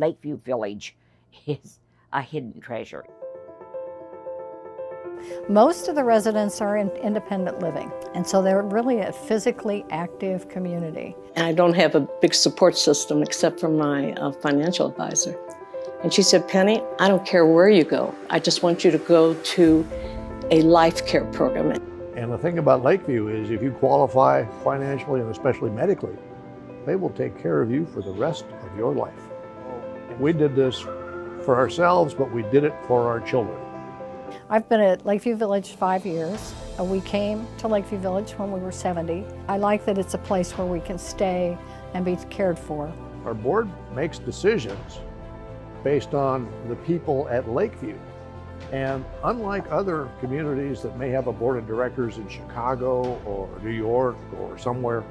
Lakeview Village is a hidden treasure. Most of the residents are in independent living, and so they're really a physically active community. And I don't have a big support system except for my financial advisor. And she said, Penny, I don't care where you go. I just want you to go to a life care program. And the thing about Lakeview is if you qualify financially and especially medically, they will take care of you for the rest of your life. We did this for ourselves, but we did it for our children. I've been at Lakeview Village 5 years. We came to Lakeview Village when we were 70. I like that it's a place where we can stay and be cared for. Our board makes decisions based on the people at Lakeview. And unlike other communities that may have a board of directors in Chicago or New York or somewhere,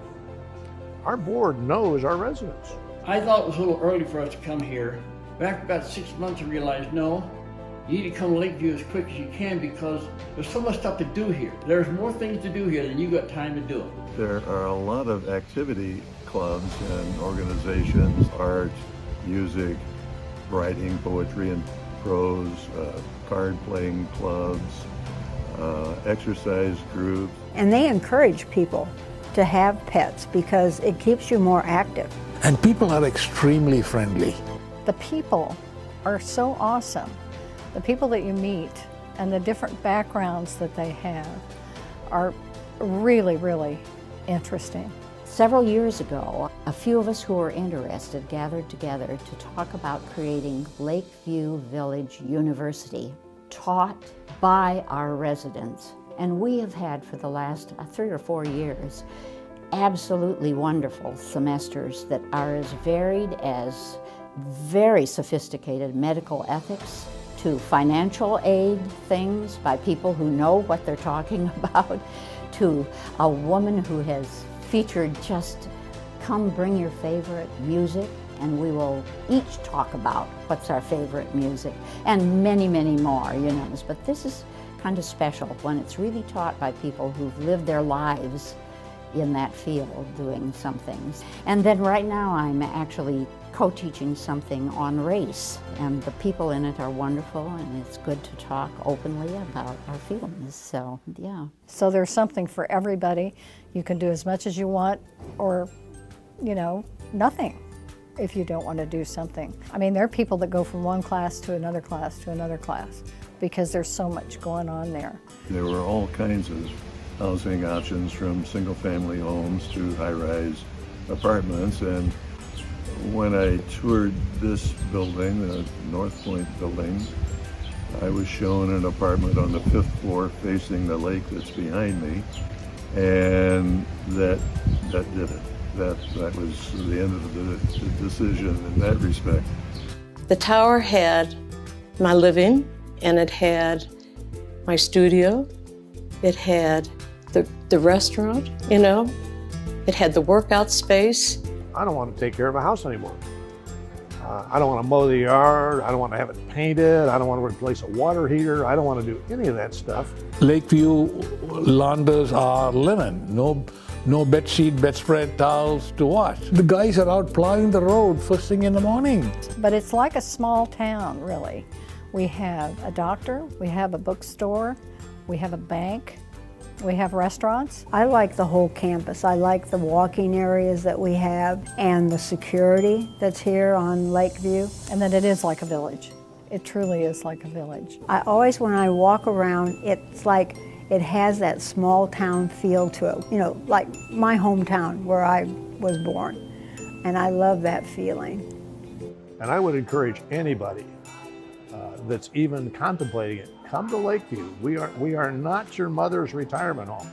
our board knows our residents. I thought it was a little early for us to come here. But after about 6 months, I realized, no, you need to come to Lakeview as quick as you can because there's so much stuff to do here. There's more things to do here than you got time to do. There are a lot of activity clubs and organizations, art, music, writing, poetry and prose, card playing clubs, exercise groups. And they encourage people to have pets because it keeps you more active. And people are extremely friendly. The people are so awesome. The people that you meet and the different backgrounds that they have are really, really interesting. Several years ago, a few of us who were interested gathered together to talk about creating Lakeview Village University, taught by our residents. And we have had for the last 3 or 4 years absolutely wonderful semesters that are as varied as very sophisticated medical ethics to financial aid things by people who know what they're talking about, to a woman who has featured just come bring your favorite music and we will each talk about what's our favorite music and many, many more, you know. But this is kind of special when it's really taught by people who've lived their lives in that field doing some things. And then right now I'm actually co-teaching something on race, and the people in it are wonderful, and it's good to talk openly about our feelings, so yeah. So there's something for everybody. You can do as much as you want, or, you know, nothing if you don't want to do something. I mean, there are people that go from one class to another class to another class because there's so much going on there. There were all kinds of housing options, from single-family homes to high-rise apartments, and when I toured this building, the North Point building, I was shown an apartment on the 5th floor facing the lake that's behind me, and that did it. That was the end of the decision in that respect. The tower had my living, and it had my studio, it had the restaurant, you know, it had the workout space. I don't want to take care of a house anymore. I don't want to mow the yard. I don't want to have it painted. I don't want to replace a water heater. I don't want to do any of that stuff. Lakeview launders are linen. No bedsheet, bedspread, towels to wash. The guys are out plowing the road first thing in the morning. But it's like a small town, really. We have a doctor, we have a bookstore, we have a bank, we have restaurants. I like the whole campus. I like the walking areas that we have and the security that's here on Lakeview. And then it is like a village. It truly is like a village. I always, when I walk around, it's like it has that small town feel to it. You know, like my hometown where I was born. And I love that feeling. And I would encourage anybody that's even contemplating it, come to Lakeview. We are not your mother's retirement home.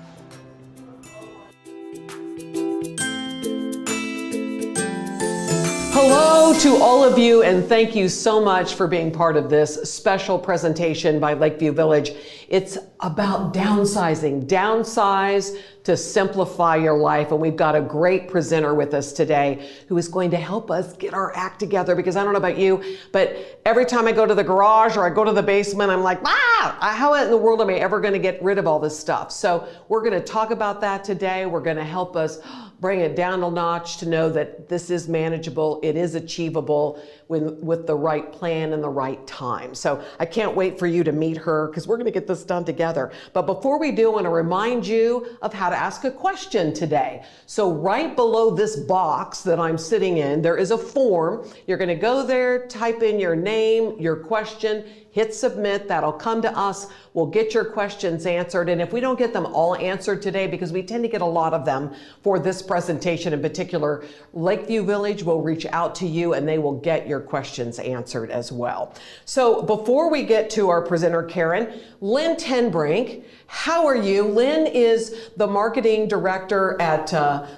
Hello to all of you, and thank you so much for being part of this special presentation by Lakeview Village. It's about downsizing. Downsize to simplify your life. And we've got a great presenter with us today who is going to help us get our act together, because I don't know about you, but every time I go to the garage or I go to the basement, I'm like, how in the world am I ever going to get rid of all this stuff? So we're going to talk about that today. We're going to help us bring it down a notch to know that this is manageable, it is achievable with the right plan and the right time. So I can't wait for you to meet her, because we're going to get this done together. But before we do, I want to remind you of how to ask a question today. So right below this box that I'm sitting in, there is a form. You're going to go there, type in your name, your question, hit submit. That'll come to us. We'll get your questions answered. And if we don't get them all answered today, because we tend to get a lot of them for this presentation in particular, Lakeview Village will reach out to you and they will get your questions answered as well. So before we get to our presenter, Karen, Lynn Tenbrink, how are you? Lynn is the marketing director at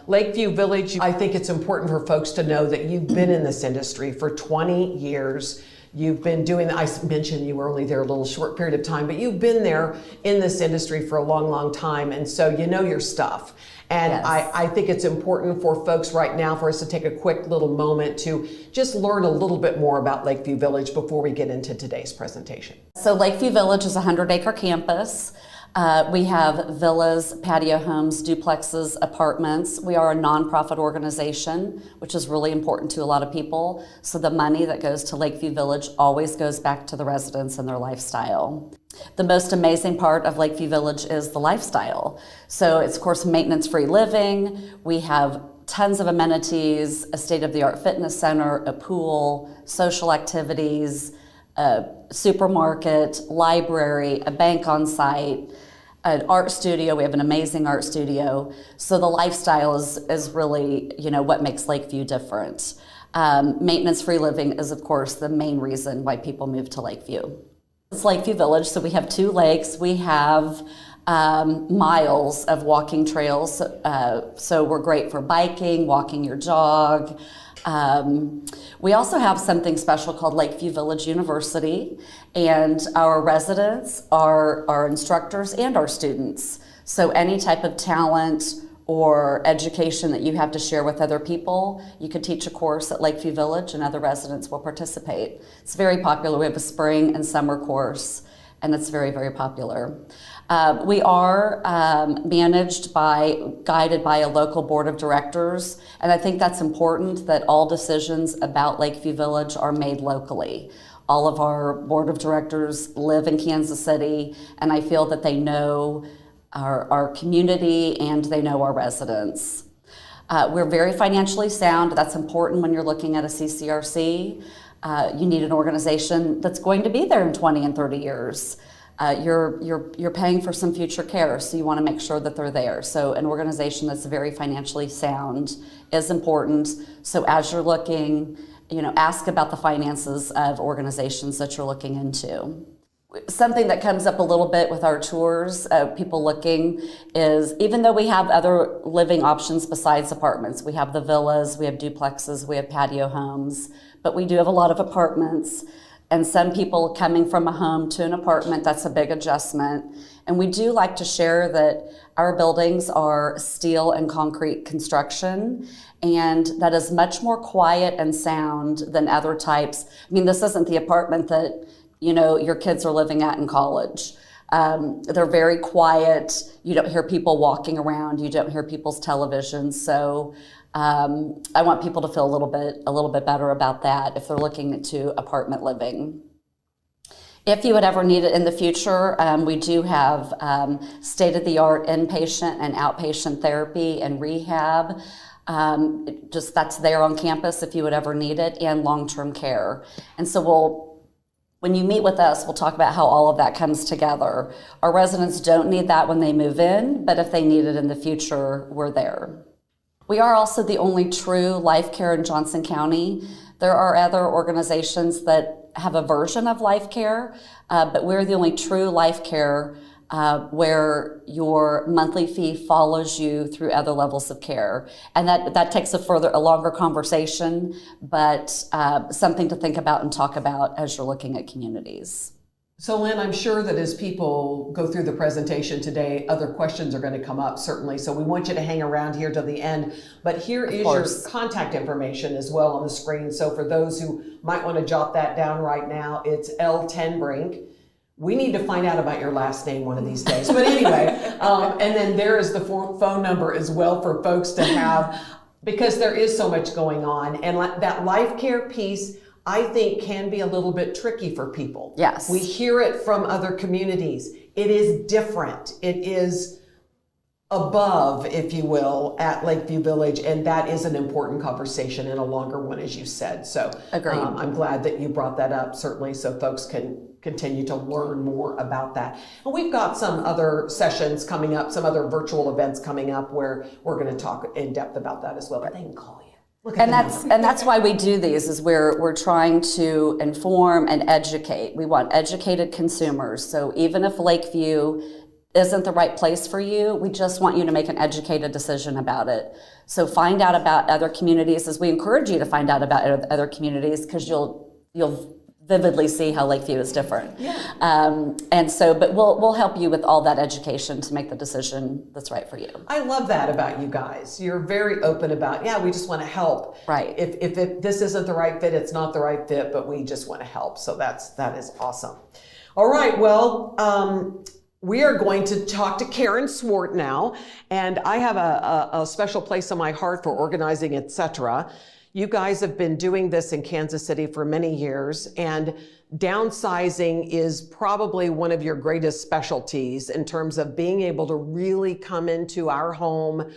Lakeview Village. I think it's important for folks to know that you've been in this industry for 20 years. You've been doing, I mentioned you were only there a little short period of time, but you've been there in this industry for a long, long time. And so you know your stuff. And yes. I think it's important for folks right now for us to take a quick little moment to just learn a little bit more about Lakeview Village before we get into today's presentation. So Lakeview Village is a 100-acre campus. We have villas, patio homes, duplexes, apartments. We are a nonprofit organization, which is really important to a lot of people. So the money that goes to Lakeview Village always goes back to the residents and their lifestyle. The most amazing part of Lakeview Village is the lifestyle. So it's, of course, maintenance-free living. We have tons of amenities, a state-of-the-art fitness center, a pool, social activities, a supermarket, library, a bank on site, an art studio. We have an amazing art studio. So the lifestyle is really, what makes Lakeview different. Maintenance-free living is, of course, the main reason why people move to Lakeview. It's Lakeview Village, so we have 2 lakes. We have miles of walking trails, so we're great for biking, walking your dog. We also have something special called Lakeview Village University, and our residents are our instructors and our students. So any type of talent or education that you have to share with other people, you could teach a course at Lakeview Village and other residents will participate. It's very popular. We have a spring and summer course, and it's very, very popular. We are guided by a local board of directors, and I think that's important that all decisions about Lakeview Village are made locally. All of our board of directors live in Kansas City, and I feel that they know our community and they know our residents. We're very financially sound. That's important when you're looking at a CCRC. You need an organization that's going to be there in 20 and 30 years. You're paying for some future care, so you want to make sure that they're there. So an organization that's very financially sound is important. So as you're looking, ask about the finances of organizations that you're looking into. Something that comes up a little bit with our tours, people looking, is even though we have other living options besides apartments, we have the villas, we have duplexes, we have patio homes, but we do have a lot of apartments. And some people coming from a home to an apartment, that's a big adjustment. And we do like to share that our buildings are steel and concrete construction, and that is much more quiet and sound than other types. I mean, this isn't the apartment that your kids are living at in college. They're very quiet. You don't hear people walking around. You don't hear people's television. So I want people to feel a little bit better about that if they're looking into apartment living. If you would ever need it in the future, we do have state-of-the-art inpatient and outpatient therapy and rehab. That's there on campus if you would ever need it, and long-term care. And so when you meet with us, we'll talk about how all of that comes together. Our residents don't need that when they move in, but if they need it in the future, we're there. We are also the only true life care in Johnson County. There are other organizations that have a version of life care, but we're the only true life care where your monthly fee follows you through other levels of care. And that takes a longer conversation, but something to think about and talk about as you're looking at communities. So Lynn, I'm sure that as people go through the presentation today, other questions are going to come up, certainly. So we want you to hang around here till the end. But here is your contact information as well on the screen. So for those who might want to jot that down right now, it's L10 Brink. We need to find out about your last name one of these days. But anyway, and then there is the phone number as well for folks to have, because there is so much going on. And that life care piece, I think, can be a little bit tricky for people. Yes. We hear it from other communities. It is different. It is above, if you will, at Lakeview Village, and that is an important conversation and a longer one, as you said. So agreed. I'm glad that you brought that up, certainly, so folks can continue to learn more about that. And we've got some other sessions coming up, some other virtual events coming up where we're going to talk in depth about that as well, but they can call you. And that's why we do these, is we're trying to inform and educate. We want educated consumers. So even if Lakeview isn't the right place for you, we just want you to make an educated decision about it. So find out about other communities, as we encourage you to find out about other communities, because you'll vividly see how Lakeview is different. Yeah. But we'll help you with all that education to make the decision that's right for you. I love that about you guys. You're very open about, we just want to help. Right. If this isn't the right fit, it's not the right fit, but we just want to help. So that is awesome. All right, well, we are going to talk to Karen Swart now, and I have a special place in my heart for organizing, etc. You guys have been doing this in Kansas City for many years, and downsizing is probably one of your greatest specialties in terms of being able to really come into our home,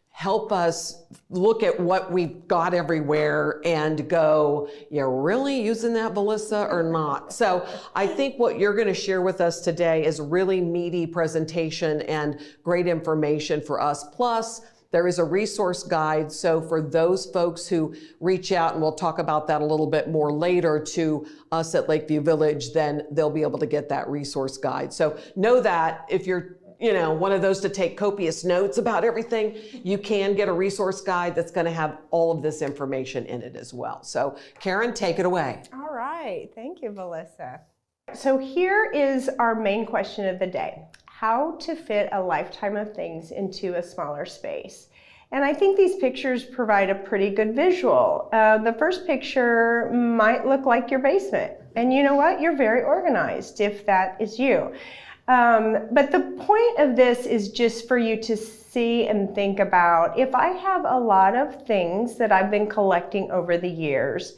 help us look at what we've got everywhere and go, you're really using that, Melissa, or not? So I think what you're going to share with us today is a really meaty presentation and great information for us. Plus, there is a resource guide, so for those folks who reach out, and we'll talk about that a little bit more later, to us at Lakeview Village, then they'll be able to get that resource guide. So know that if you're one of those to take copious notes about everything, you can get a resource guide that's going to have all of this information in it as well. So Karen, take it away. All right, thank you, Melissa. So here is our main question of the day. How to fit a lifetime of things into a smaller space. And I think these pictures provide a pretty good visual. The first picture might look like your basement. And you know what? You're very organized if that is you. But the point of this is just for you to see and think about, if I have a lot of things that I've been collecting over the years,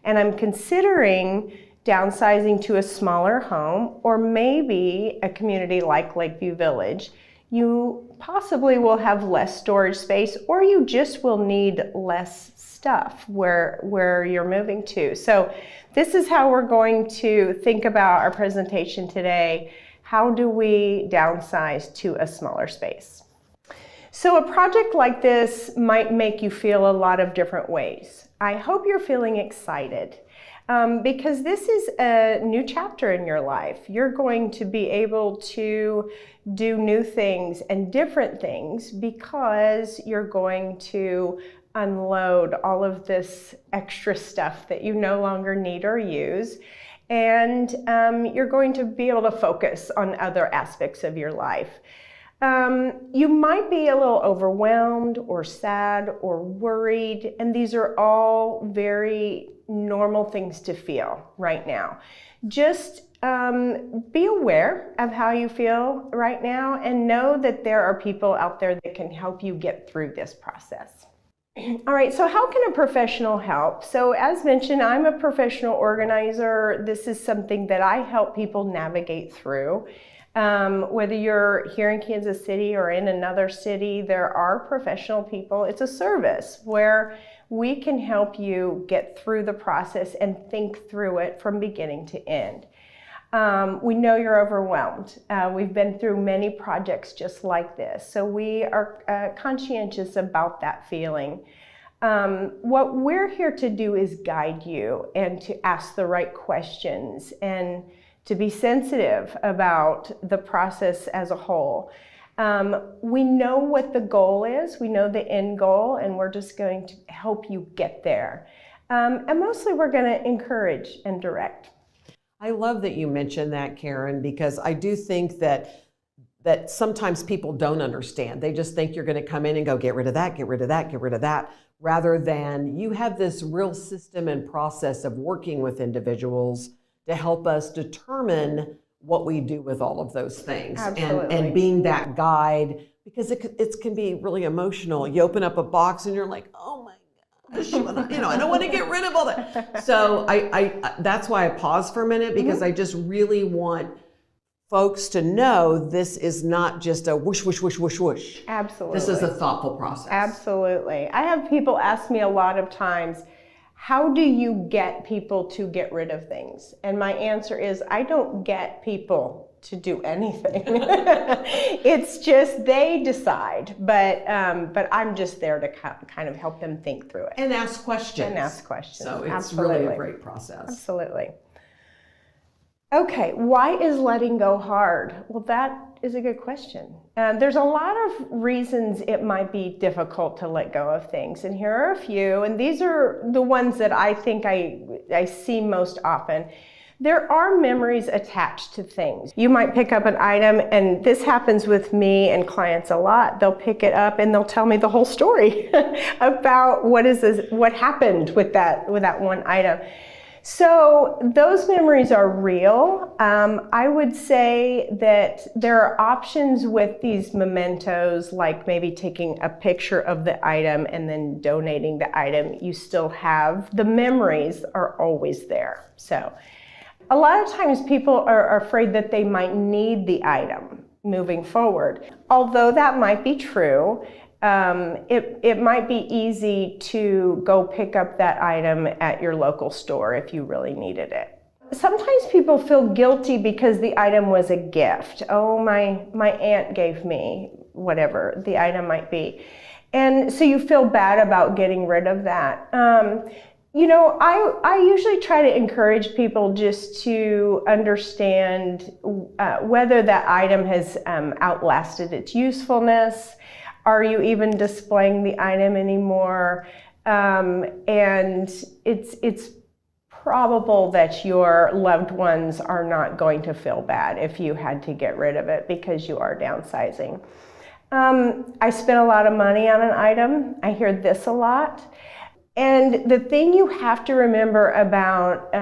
and I'm considering downsizing to a smaller home, or maybe a community like Lakeview Village, you possibly will have less storage space, or you just will need less stuff where you're moving to. So this is how we're going to think about our presentation today. How do we downsize to a smaller space? So a project like this might make you feel a lot of different ways. I hope you're feeling excited. Because this is a new chapter in your life. You're going to be able to do new things and different things because you're going to unload all of this extra stuff that you no longer need or use. And you're going to be able to focus on other aspects of your life. You might be a little overwhelmed or sad or worried, and these are all very normal things to feel right now. Just be aware of how you feel right now, and know that there are people out there that can help you get through this process. All right, so how can a professional help? So as mentioned, I'm a professional organizer. This is something that I help people navigate through. Whether you're here in Kansas City or in another city, there are professional people. It's a service where we can help you get through the process and think through it from beginning to end. We know you're overwhelmed. We've been through many projects just like this, so we are conscientious about that feeling. What we're here to do is guide you and to ask the right questions and to be sensitive about the process as a whole. We know what the goal is, we know the end goal, and we're just going to help you get there. And mostly we're going to encourage and direct. I love that you mentioned that, Karen, because I do think that sometimes people don't understand. They just think you're going to come in and go, get rid of that, get rid of that, get rid of that, rather than you have this real system and process of working with individuals to help us determine what we do with all of those things. And being that guide, because it can be really emotional. You open up a box and you're like, oh my gosh, I don't want to get rid of all that. So I that's why I pause for a minute, because I just really want folks to know this is not just a whoosh, whoosh, whoosh, whoosh, whoosh. Absolutely. This is a thoughtful process. Absolutely. I have people ask me a lot of times, how do you get people to get rid of things? And my answer is, I don't get people to do anything. It's just they decide, but I'm just there to kind of help them think through it. And ask questions. So it's really a great process. Absolutely. Okay, why is letting go hard? Well, that is a good question. There's a lot of reasons it might be difficult to let go of things, and here are a few, and these are the ones that I think I see most often. There are memories attached to things. You might pick up an item, and this happens with me and clients a lot. They'll pick it up and they'll tell me the whole story about what happened with that one item. So those memories are real. I would say that there are options with these mementos, like maybe taking a picture of the item and then donating the item. You still have, the memories are always there. So a lot of times people are afraid that they might need the item moving forward. Although that might be true, it might be easy to go pick up that item at your local store if you really needed it. Sometimes people feel guilty because the item was a gift. Oh, my aunt gave me whatever the item might be. And so you feel bad about getting rid of that. I usually try to encourage people just to understand whether that item has outlasted its usefulness. Are you even displaying the item anymore? And it's probable that your loved ones are not going to feel bad if you had to get rid of it because you are downsizing. I spent a lot of money on an item. I hear this a lot. And the thing you have to remember about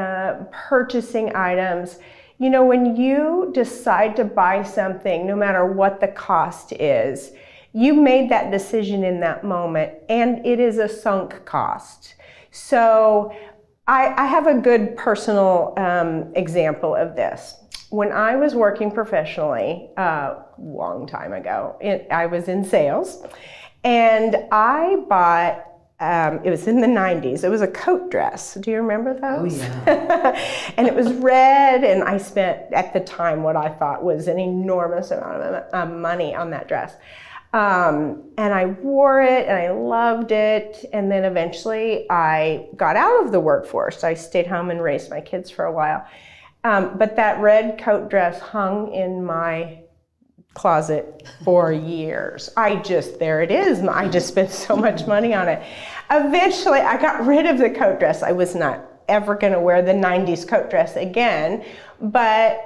purchasing items, when you decide to buy something, no matter what the cost is, you made that decision in that moment, and it is a sunk cost. So I have a good personal example of this. When I was working professionally a long time ago, I was in sales, and I bought, it was in the 90s, it was a coat dress. Do you remember those? Oh, yeah. And it was red, and I spent, at the time, what I thought was an enormous amount of money on that dress. And I wore it and I loved it, and then eventually I got out of the workforce. I stayed home and raised my kids for a while. But that red coat dress hung in my closet for years. There it is. I just spent so much money on it. Eventually I got rid of the coat dress. I was not ever going to wear the 90s coat dress again, but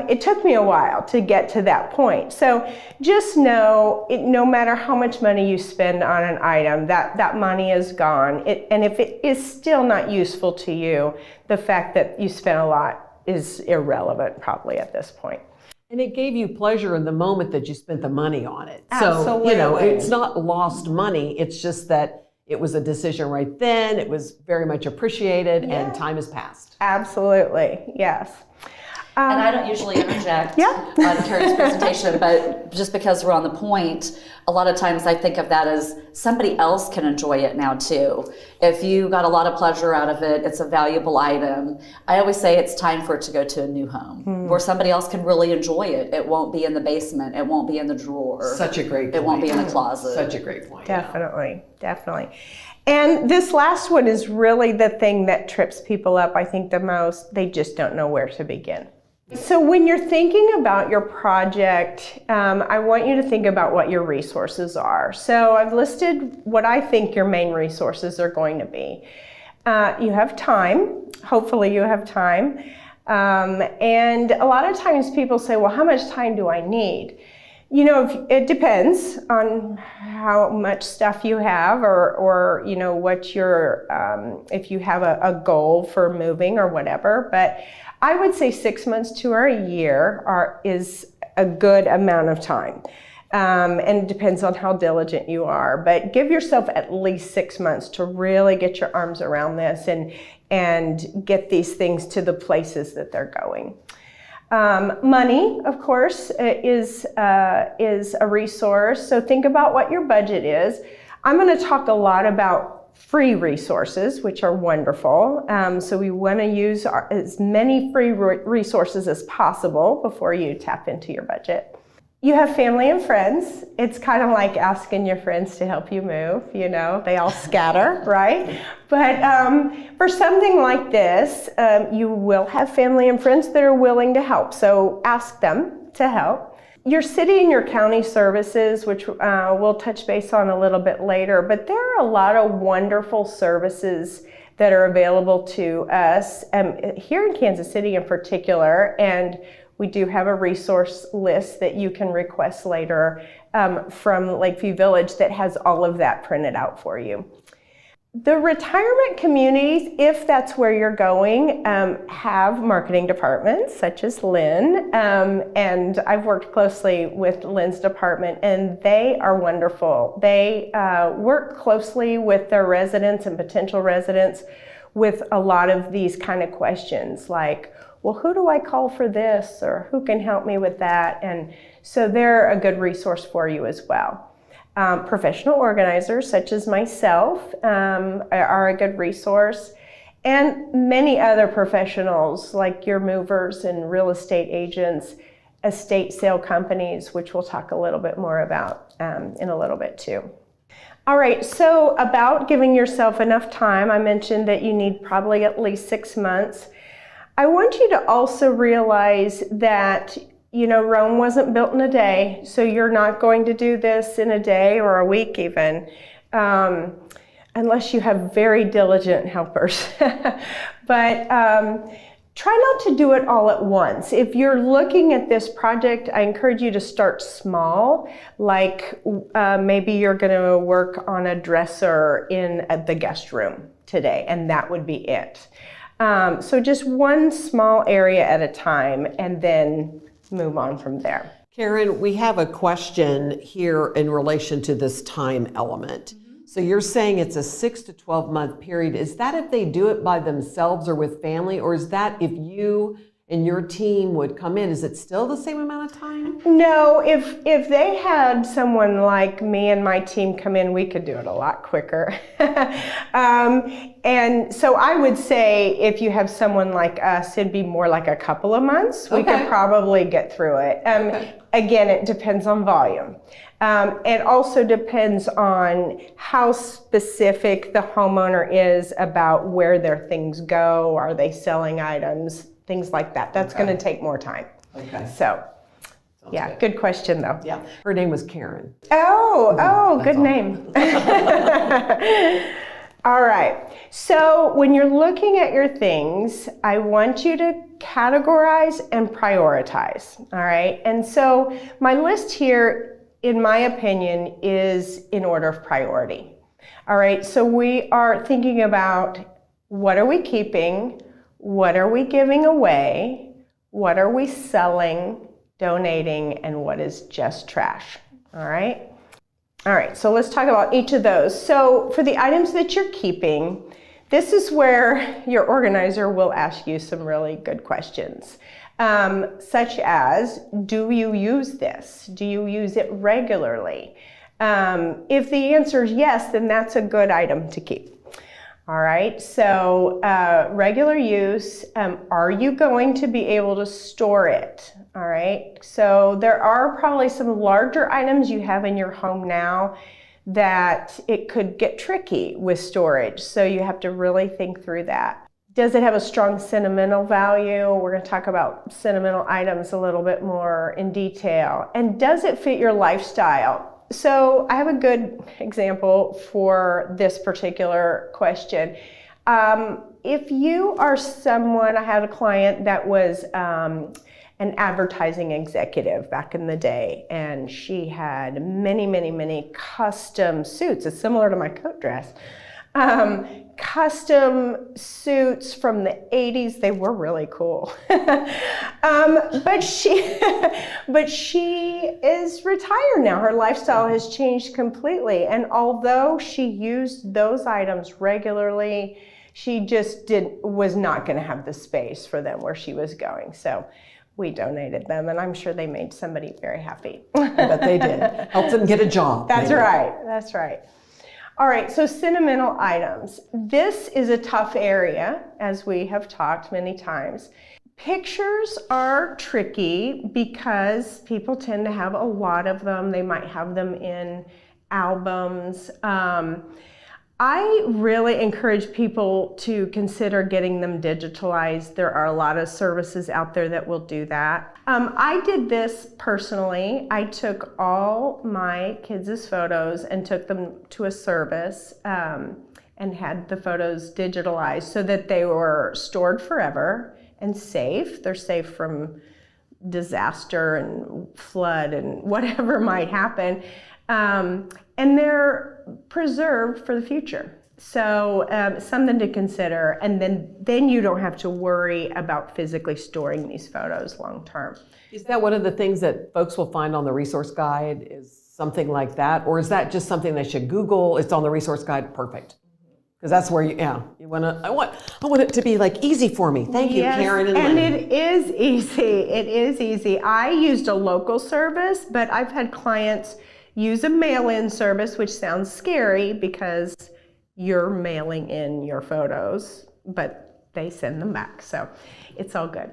it took me a while to get to that point. So just know, no matter how much money you spend on an item, that money is gone. And if it is still not useful to you, the fact that you spent a lot is irrelevant probably at this point. And it gave you pleasure in the moment that you spent the money on it. Absolutely. So, it's not lost money. It's just that it was a decision right then. It was very much appreciated, and time has passed. Absolutely, yes. And I don't usually interject on Karen's presentation, but just because we're on the point, a lot of times I think of that as somebody else can enjoy it now too. If you got a lot of pleasure out of it, it's a valuable item. I always say it's time for it to go to a new home where somebody else can really enjoy it. It won't be in the basement. It won't be in the drawer. Such a great point. It won't be in the closet. Such a great point. Definitely, definitely. And this last one is really the thing that trips people up, I think, the most. They just don't know where to begin. So when you're thinking about your project, I want you to think about what your resources are. So I've listed what I think your main resources are going to be. You have time. Hopefully you have time. And a lot of times people say, well, how much time do I need? You know, it depends on how much stuff you have, or you know, what your, if you have a goal for moving or whatever. But I would say 6 months to a year is a good amount of time. And it depends on how diligent you are. But give yourself at least 6 months to really get your arms around this and get these things to the places that they're going. Money, of course, is a resource. So think about what your budget is. I'm going to talk a lot about free resources, which are wonderful. So we want to use as many free resources as possible before you tap into your budget. You have family and friends. It's kind of like asking your friends to help you move, you know, they all scatter, right? But for something like this, you will have family and friends that are willing to help. So ask them to help. Your city and your county services, which we'll touch base on a little bit later, but there are a lot of wonderful services that are available to us here in Kansas City in particular. And we do have a resource list that you can request later from Lakeview Village that has all of that printed out for you. The retirement communities, if that's where you're going, have marketing departments such as Lynn, and I've worked closely with Lynn's department, and they are wonderful. They work closely with their residents and potential residents with a lot of these kind of questions like, well, who do I call for this, or who can help me with that? And so they're a good resource for you as well. Professional organizers such as myself are a good resource, and many other professionals like your movers and real estate agents, estate sale companies, which we'll talk a little bit more about in a little bit too. All right, so about giving yourself enough time, I mentioned that you need probably at least 6 months. I want you to also realize that, you know, Rome wasn't built in a day, so you're not going to do this in a day or a week even, unless you have very diligent helpers. But try not to do it all at once. If you're looking at this project, I encourage you to start small, like maybe you're going to work on a dresser in the guest room today, and that would be it. So just one small area at a time, and then move on from there. Karen, we have a question here in relation to this time element. So you're saying it's a 6 to 12 month period. Is that if they do it by themselves or with family, or is that if you and your team would come in? Is it still the same amount of time? No, if they had someone like me and my team come in, we could do it a lot quicker. And so I would say if you have someone like us, it'd be more like a couple of months. We could probably get through it. Again, it depends on volume. It also depends on how specific the homeowner is about where their things go. Are they selling items? Things like that. That's going to take more time. Okay. So, yeah, good question though. Yeah. Her name was Karen. Oh, good name. All right. So when you're looking at your things, I want you to categorize and prioritize. All right. And so my list here, in my opinion, is in order of priority. All right. So we are thinking about what are we keeping? What are we giving away? What are we selling, donating, and what is just trash? All right? All right, so let's talk about each of those. So for the items that you're keeping, this is where your organizer will ask you some really good questions, such as, do you use this? Do you use it regularly? If the answer is yes, then that's a good item to keep. All right, so regular use, are you going to be able to store it? All right, so there are probably some larger items you have in your home now that it could get tricky with storage, so you have to really think through that. Does it have a strong sentimental value? We're going to talk about sentimental items a little bit more in detail. And does it fit your lifestyle? So I have a good example for this particular question. If you are someone, I had a client that was an advertising executive back in the day, and she had many, many, many custom suits. It's similar to my coat dress. Custom suits from the 80s. They were really cool. But she is retired now. Her lifestyle has changed completely. And although she used those items regularly, she just was not going to have the space for them where she was going. So we donated them, and I'm sure they made somebody very happy. I bet they did. Helped them get a job. That's right. That's right. All right, so sentimental items. This is a tough area, as we have talked many times. Pictures are tricky because people tend to have a lot of them. They might have them in albums. I really encourage people to consider getting them digitalized. There are a lot of services out there that will do that. I did this personally. I took all my kids' photos and took them to a service and had the photos digitalized so that they were stored forever and safe. They're safe from disaster and flood and whatever might happen. And they're preserved for the future. So something to consider, and then you don't have to worry about physically storing these photos long term. Is that one of the things that folks will find on the resource guide, is something like that? Or is that just something they should Google? It's on the resource guide, perfect. Because that's where you want to, I want it to be like easy for me. Thank you, yes, Karen and Lynn. Lynn. It is easy. It is easy. I used a local service, but I've had clients use a mail-in service, which sounds scary because you're mailing in your photos, but they send them back, so it's all good.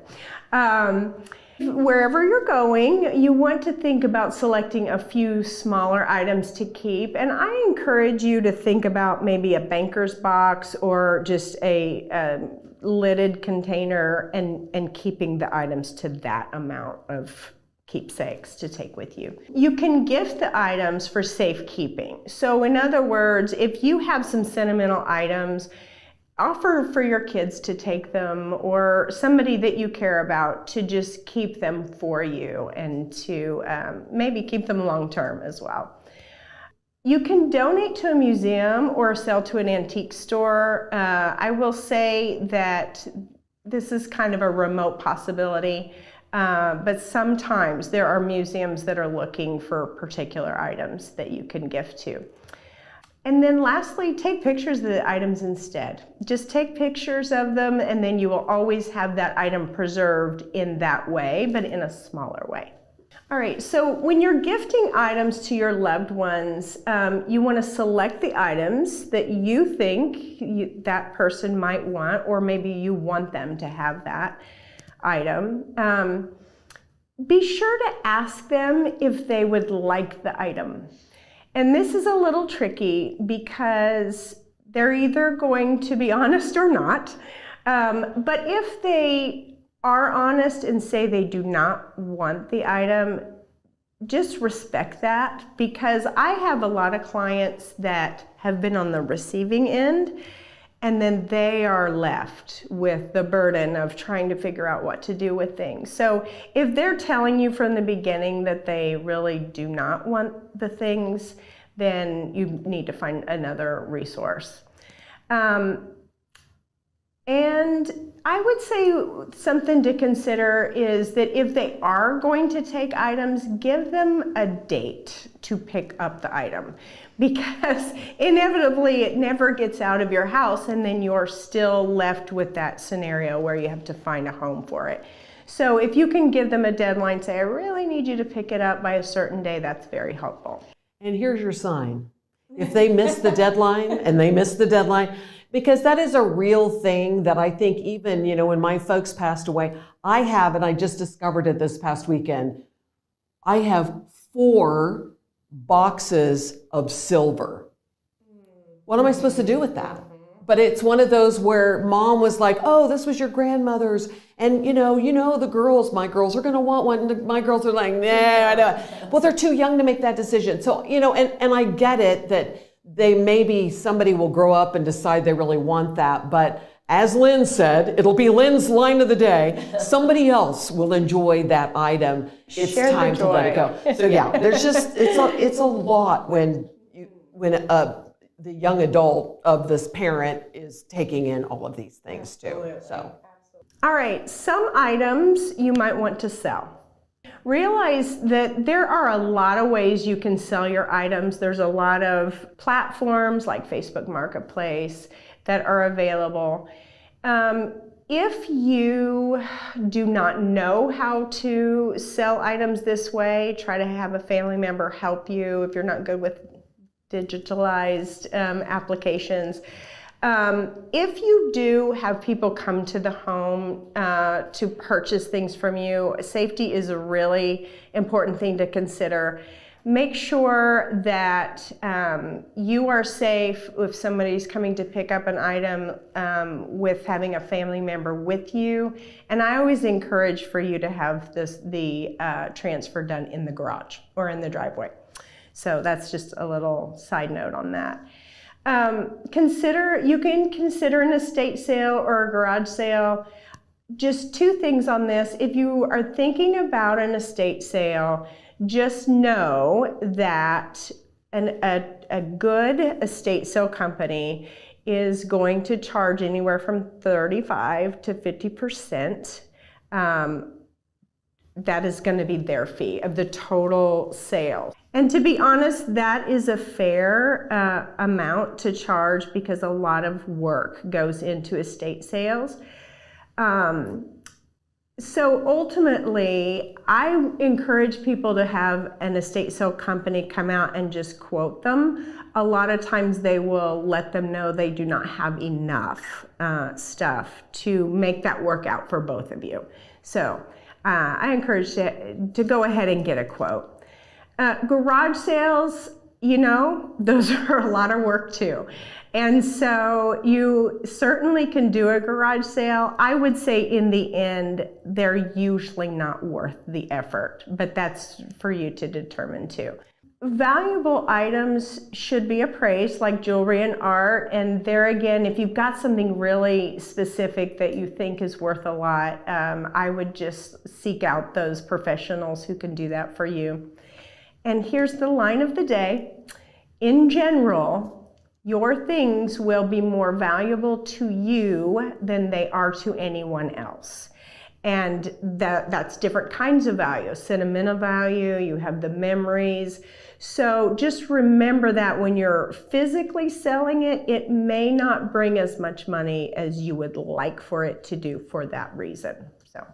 Wherever you're going, you want to think about selecting a few smaller items to keep, and I encourage you to think about maybe a banker's box or just a lidded container and keeping the items to that amount of keepsakes to take with you. You can gift the items for safekeeping. So in other words, if you have some sentimental items, offer for your kids to take them, or somebody that you care about to just keep them for you and to maybe keep them long term as well. You can donate to a museum or sell to an antique store. I will say that this is kind of a remote possibility. But sometimes there are museums that are looking for particular items that you can gift to. And then lastly, take pictures of the items instead. Just take pictures of them, and then you will always have that item preserved in that way, but in a smaller way. All right, so when you're gifting items to your loved ones, you want to select the items that you think that person might want, or maybe you want them to have that item. Be sure to ask them if they would like the item. And this is a little tricky because they're either going to be honest or not. But if they are honest and say they do not want the item, just respect that, because I have a lot of clients that have been on the receiving end, and then they are left with the burden of trying to figure out what to do with things. So if they're telling you from the beginning that they really do not want the things, then you need to find another resource. And I would say something to consider is that if they are going to take items, give them a date to pick up the item, because inevitably it never gets out of your house, and then you're still left with that scenario where you have to find a home for it. So if you can give them a deadline, say, I really need you to pick it up by a certain day, that's very helpful. And here's your sign. If they miss the deadline, and they miss the deadline, because that is a real thing that I think even, when my folks passed away, I have, and I just discovered it this past weekend, I have 4 boxes of silver. What am I supposed to do with that? But it's one of those where mom was like, oh, this was your grandmother's. And the girls, my girls are going to want one. My girls are like, nah, I don't. Well, they're too young to make that decision. So, and I get it that maybe somebody will grow up and decide they really want that, but as Lynn said, it'll be Lynn's line of the day. Somebody else will enjoy that item. It's Share the time to let it go. So yeah, there's just it's a lot when the young adult of this parent is taking in all of these things too. So. All right, some items you might want to sell. Realize that there are a lot of ways you can sell your items. There's a lot of platforms like Facebook Marketplace that are available. If you do not know how to sell items this way, try to have a family member help you if you're not good with digitalized applications. If you do have people come to the home to purchase things from you, safety is a really important thing to consider. Make sure that you are safe if somebody's coming to pick up an item with having a family member with you. And I always encourage for you to have the transfer done in the garage or in the driveway. So that's just a little side note on that. You can consider an estate sale or a garage sale. Just two things on this. If you are thinking about an estate sale, just know that a good estate sale company is going to charge anywhere from 35 to 50%. That is going to be their fee of the total sale. And to be honest, that is a fair amount to charge because a lot of work goes into estate sales. So ultimately, I encourage people to have an estate sale company come out and just quote them. A lot of times they will let them know they do not have enough stuff to make that work out for both of you. So I encourage you to go ahead and get a quote. Garage sales, you know, those are a lot of work too. And so you certainly can do a garage sale. I would say in the end, they're usually not worth the effort, but that's for you to determine too. Valuable items should be appraised, like jewelry and art. And there again, if you've got something really specific that you think is worth a lot, I would just seek out those professionals who can do that for you. And here's the line of the day. In general, your things will be more valuable to you than they are to anyone else. And that's different kinds of value. Sentimental value, you have the memories. So just remember that when you're physically selling it, it may not bring as much money as you would like for it to do for that reason. So.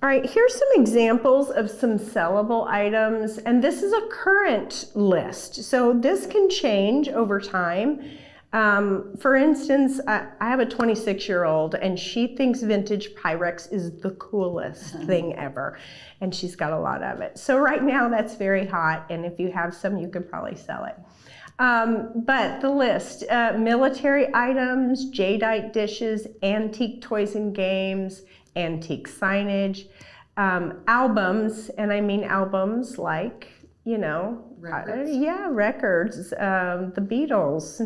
All right, here's some examples of some sellable items, and this is a current list. So this can change over time. For instance, I have a 26-year-old and she thinks vintage Pyrex is the coolest thing ever, and she's got a lot of it. So right now that's very hot, and if you have some, you could probably sell it. But the list, military items, jadeite dishes, antique toys and games, antique signage, albums, and I mean albums like, you know, records, the Beatles.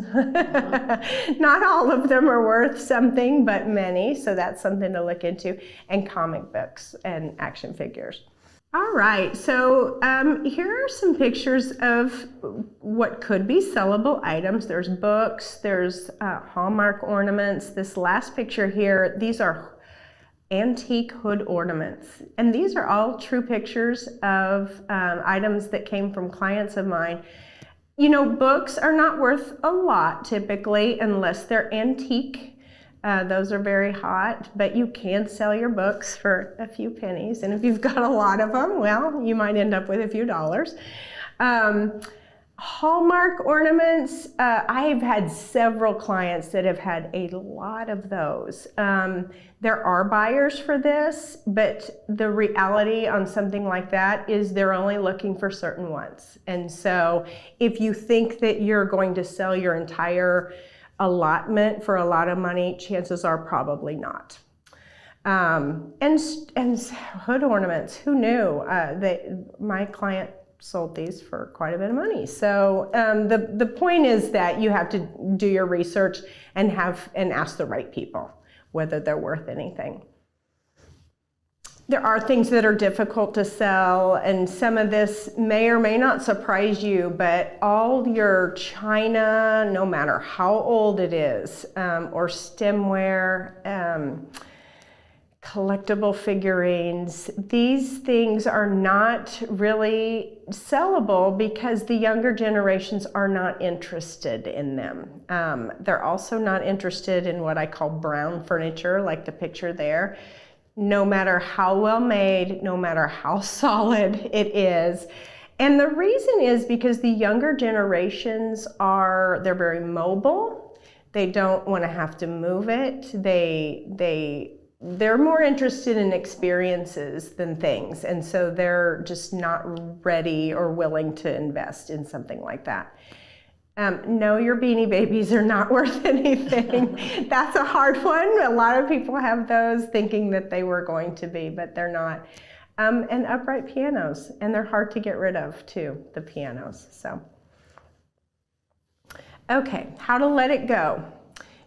Not all of them are worth something, but many, so that's something to look into, and comic books and action figures. All right, so here are some pictures of what could be sellable items. There's books, there's Hallmark ornaments. This last picture here, these are antique hood ornaments. And these are all true pictures of items that came from clients of mine. You know, books are not worth a lot typically unless they're antique. Those are very hot, but you can sell your books for a few pennies. And if you've got a lot of them, well, you might end up with a few dollars. Hallmark ornaments, I have had several clients that have had a lot of those. There are buyers for this, but the reality on something like that is they're only looking for certain ones. And so if you think that you're going to sell your entire allotment for a lot of money, chances are probably not. And hood ornaments, who knew? My client sold these for quite a bit of money. So the point is that you have to do your research and ask the right people whether they're worth anything. There are things that are difficult to sell, and some of this may or may not surprise you, but all your china, no matter how old it is, or stemware, collectible figurines, these things are not really sellable because the younger generations are not interested in them. They're also not interested in what I call brown furniture, like the picture there. No matter how well made, no matter how solid it is. And the reason is because the younger generations they're very mobile. They don't want to have to move it. They're more interested in experiences than things. And so they're just not ready or willing to invest in something like that. No, your Beanie Babies are not worth anything. That's a hard one. A lot of people have those thinking that they were going to be, but they're not. And upright pianos, and they're hard to get rid of too, the pianos. So, okay, how to let it go.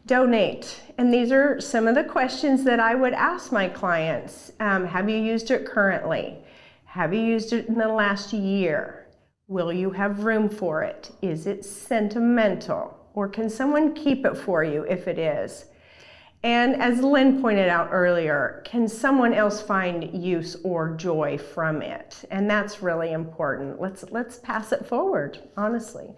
Donate. And these are some of the questions that I would ask my clients. Have you used it currently? Have you used it in the last year? Will you have room for it? Is it sentimental? Or can someone keep it for you if it is? And as Lynn pointed out earlier, can someone else find use or joy from it? And that's really important. Let's pass it forward, honestly.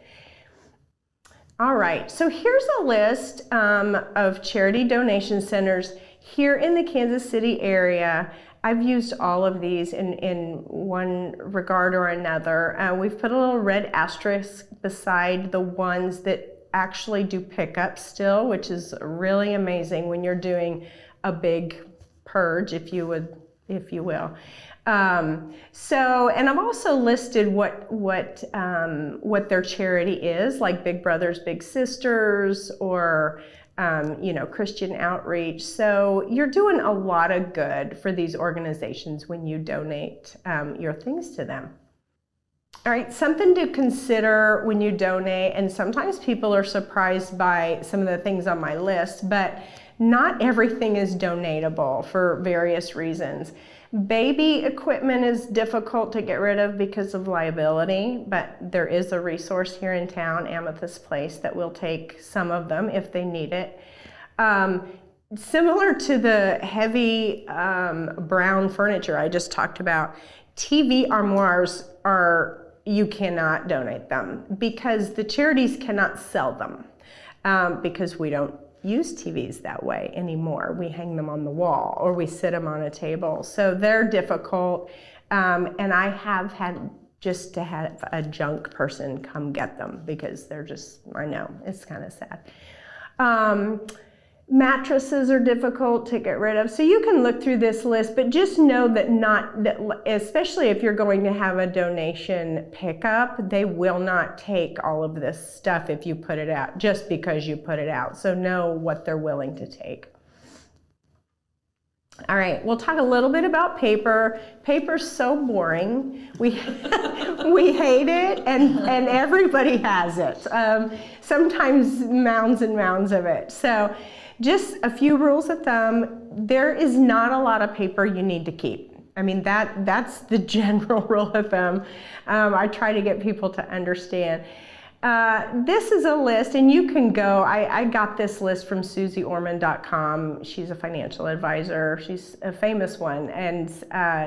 All right, so here's a list of charity donation centers here in the Kansas City area. I've used all of these in one regard or another. We've put a little red asterisk beside the ones that actually do pickup still, which is really amazing when you're doing a big purge, if you will. And I've also listed what their charity is, like Big Brothers Big Sisters, or Christian Outreach. So you're doing a lot of good for these organizations when you donate your things to them. All right, something to consider when you donate, and sometimes people are surprised by some of the things on my list, but not everything is donatable for various reasons. Baby equipment is difficult to get rid of because of liability, but there is a resource here in town, Amethyst Place, that will take some of them if they need it. Similar to the heavy brown furniture I just talked about, TV armoires you cannot donate them because the charities cannot sell them because we don't use TVs that way anymore. We hang them on the wall or we sit them on a table. So they're difficult. And I have had just to have a junk person come get them because they're just, I know, it's kind of sad. Mattresses are difficult to get rid of. So you can look through this list, but just know that especially if you're going to have a donation pickup, they will not take all of this stuff if you put it out, just because you put it out. So know what they're willing to take. All right, we'll talk a little bit about paper. Paper's so boring. We hate it, and everybody has it. Sometimes mounds and mounds of it. So just a few rules of thumb. There is not a lot of paper you need to keep. I mean, that's the general rule of thumb. I try to get people to understand. This is a list, and you can go, I got this list from SusieOrman.com. She's a financial advisor. She's a famous one, and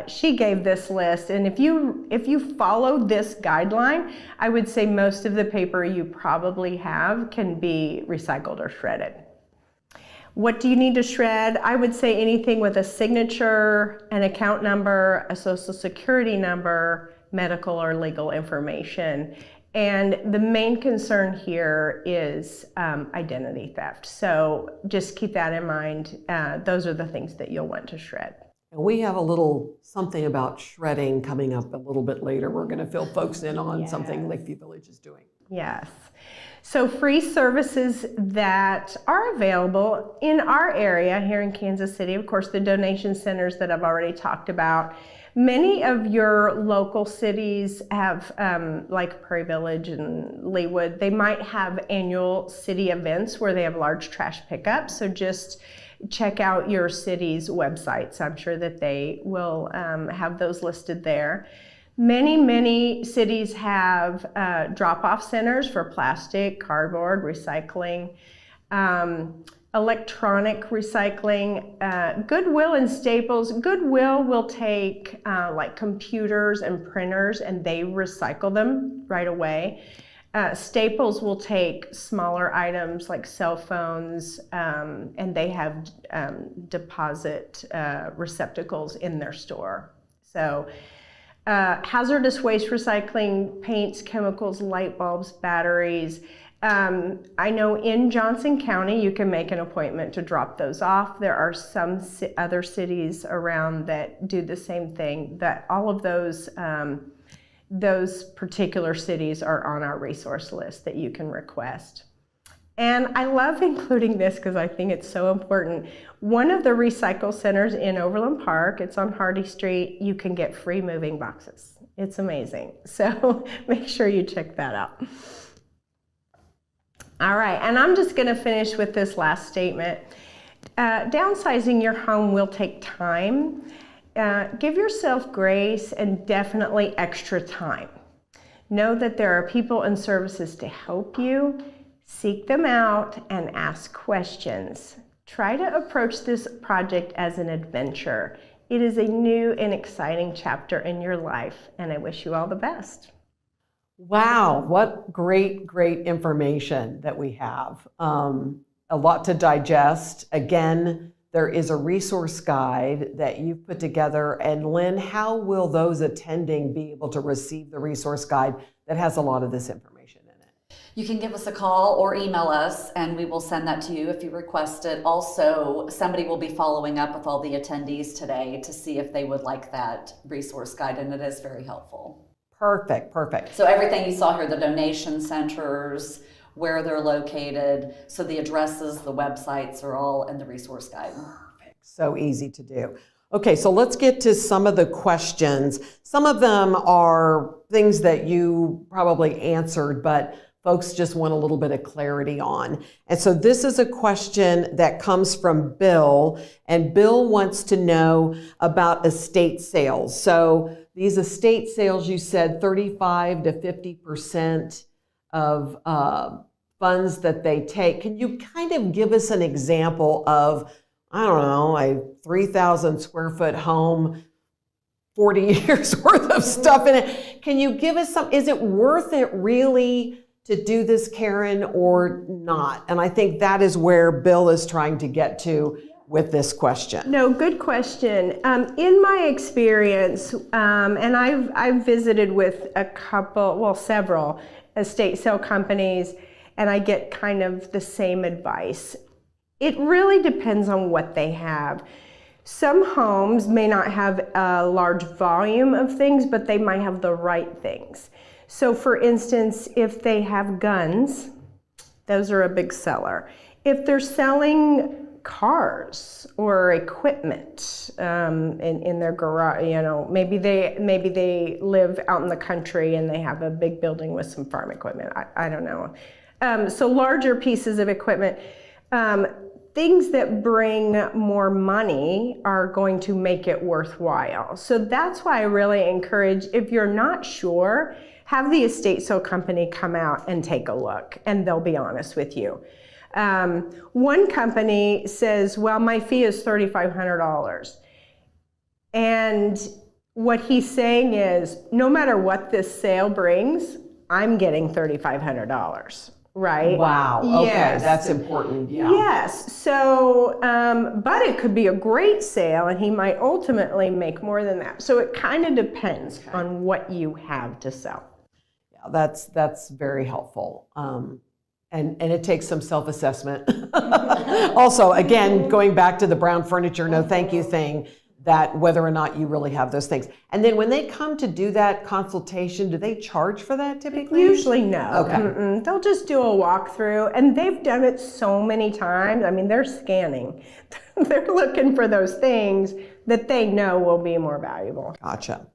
she gave this list. And if you follow this guideline, I would say most of the paper you probably have can be recycled or shredded. What do you need to shred? I would say anything with a signature, an account number, a social security number, medical or legal information. And the main concern here is identity theft. So just keep that in mind. Those are the things that you'll want to shred. We have a little something about shredding coming up a little bit later. We're going to fill folks in on something Lakeview Village is doing. Yes. So free services that are available in our area here in Kansas City, of course, the donation centers that I've already talked about, Many of your local cities have, like Prairie Village and Leawood, they might have annual city events where they have large trash pickups. So just check out your city's websites. I'm sure that they will have those listed there. Many cities have drop-off centers for plastic, cardboard, recycling, electronic recycling. Goodwill and Staples. Goodwill will take like computers and printers and they recycle them right away. Staples will take smaller items like cell phones, and they have deposit receptacles in their store. So hazardous waste recycling, paints, chemicals, light bulbs, batteries. I know in Johnson County you can make an appointment to drop those off. There are some other cities around that do the same thing. That all of those particular cities are on our resource list that you can request. And I love including this because I think it's so important. One of the recycle centers in Overland Park, it's on Hardy Street, you can get free moving boxes. It's amazing. So make sure you check that out. All right, and I'm just going to finish with this last statement. Downsizing your home will take time. Give yourself grace and definitely extra time. Know that there are people and services to help you. Seek them out and ask questions. Try to approach this project as an adventure. It is a new and exciting chapter in your life, and I wish you all the best. Wow, what great information that we have. A lot to digest. Again, there is a resource guide that you've put together. And Lynn, how will those attending be able to receive the resource guide that has a lot of this information in it? You can give us a call or email us and we will send that to you if you request it. Also, somebody will be following up with all the attendees today to see if they would like that resource guide, and it is very helpful. Perfect. So everything you saw here, the donation centers, where they're located, so the addresses, the websites are all in the resource guide. Perfect. So easy to do. Okay, so let's get to some of the questions. Some of them are things that you probably answered, but folks just want a little bit of clarity on. And so this is a question that comes from Bill, and Bill wants to know about estate sales. So these estate sales, you said 35 to 50% of funds that they take. Can you kind of give us an example of, I don't know, a 3,000 square foot home, 40 years worth of stuff in it? Can you give us some, is it worth it really to do this, Karen, or not? And I think that is where Bill is trying to get to with this question. No, good question. In my experience, and I've visited with several estate sale companies, and I get kind of the same advice. It really depends on what they have. Some homes may not have a large volume of things, but they might have the right things. So for instance, if they have guns, those are a big seller. If they're selling cars or equipment in their garage, maybe they live out in the country and they have a big building with some farm equipment. I don't know. So larger pieces of equipment. Things that bring more money are going to make it worthwhile. So that's why I really encourage, if you're not sure, have the estate sale company come out and take a look, and they'll be honest with you. One company says, well, my fee is $3,500. And what he's saying is, no matter what this sale brings, I'm getting $3,500. Right? Wow. Okay, yes. That's important. Yeah. Yes. So, but it could be a great sale, and he might ultimately make more than that. So it kind of depends on what you have to sell. Yeah, that's very helpful. And it takes some self-assessment. Also, again, going back to the brown furniture, no thank you thing, that whether or not you really have those things. And then when they come to do that consultation, do they charge for that typically? Usually no. Okay. They'll just do a walkthrough, and they've done it so many times. I mean, they're scanning. They're looking for those things. that they know will be more valuable. Gotcha.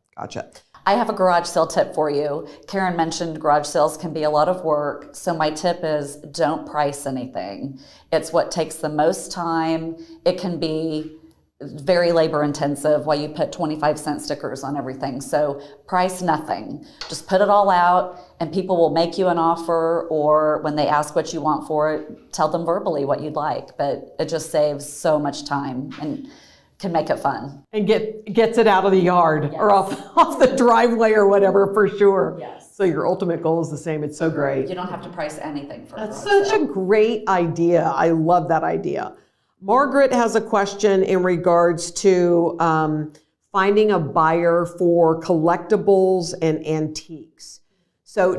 I have a garage sale tip for you. Karen mentioned garage sales can be a lot of work. So my tip is don't price anything. It's what takes the most time. It can be very labor intensive while you put 25-cent stickers on everything. So price nothing. Just put it all out and people will make you an offer, or when they ask what you want for it, tell them verbally what you'd like. But it just saves so much time and can make it fun. And gets it out of the yard or off the driveway or whatever, for sure. Yes. So your ultimate goal is the same. It's so great. You don't have to price anything for That's garage such a great idea. I love that idea. Margaret has a question in regards to finding a buyer for collectibles and antiques. So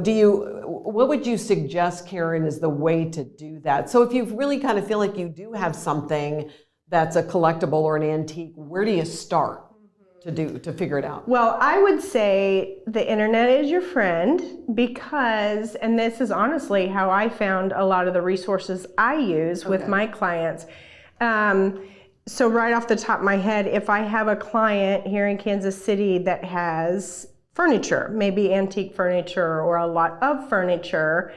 what would you suggest, Karen, is the way to do that? So if you really kind of feel like you do have something that's a collectible or an antique, where do you start to figure it out? Well, I would say the internet is your friend because, and this is honestly how I found a lot of the resources I use with my clients. So right off the top of my head, if I have a client here in Kansas City that has furniture, maybe antique furniture or a lot of furniture,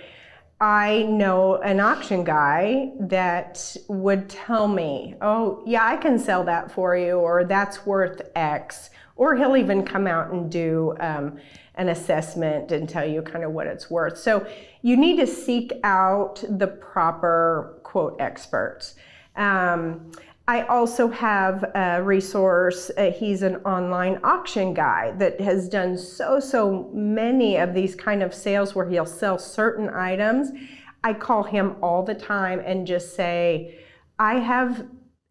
I know an auction guy that would tell me, oh yeah, I can sell that for you, or that's worth X, or he'll even come out and do an assessment and tell you kind of what it's worth. So you need to seek out the proper quote experts. I also have a resource. He's an online auction guy that has done so many of these kind of sales where he'll sell certain items. I call him all the time and just say, I have